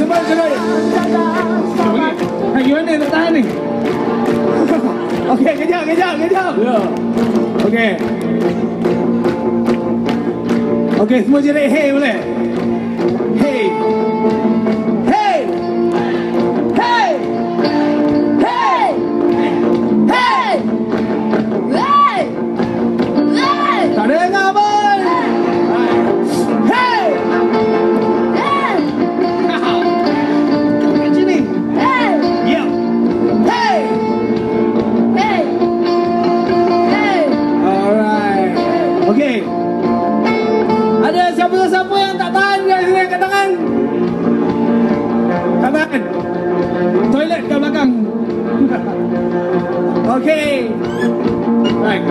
cepat cepat. Gimana nak tahan ni? Okey, kejap. Ya. Okey. Okey, semua jerit hey boleh? Hey. Hey. Hey. Hey! Hey! Hey! Hey! Tak dengar abang. Hey. Hey! Kat sini. Hey! Ya. Hey. Hey! Hey! Alright. Okey. Ada siapa-siapa yang tak tahan kat sini angkat tangan? Tak tahan. Toilet kat belakang. Okey. Right.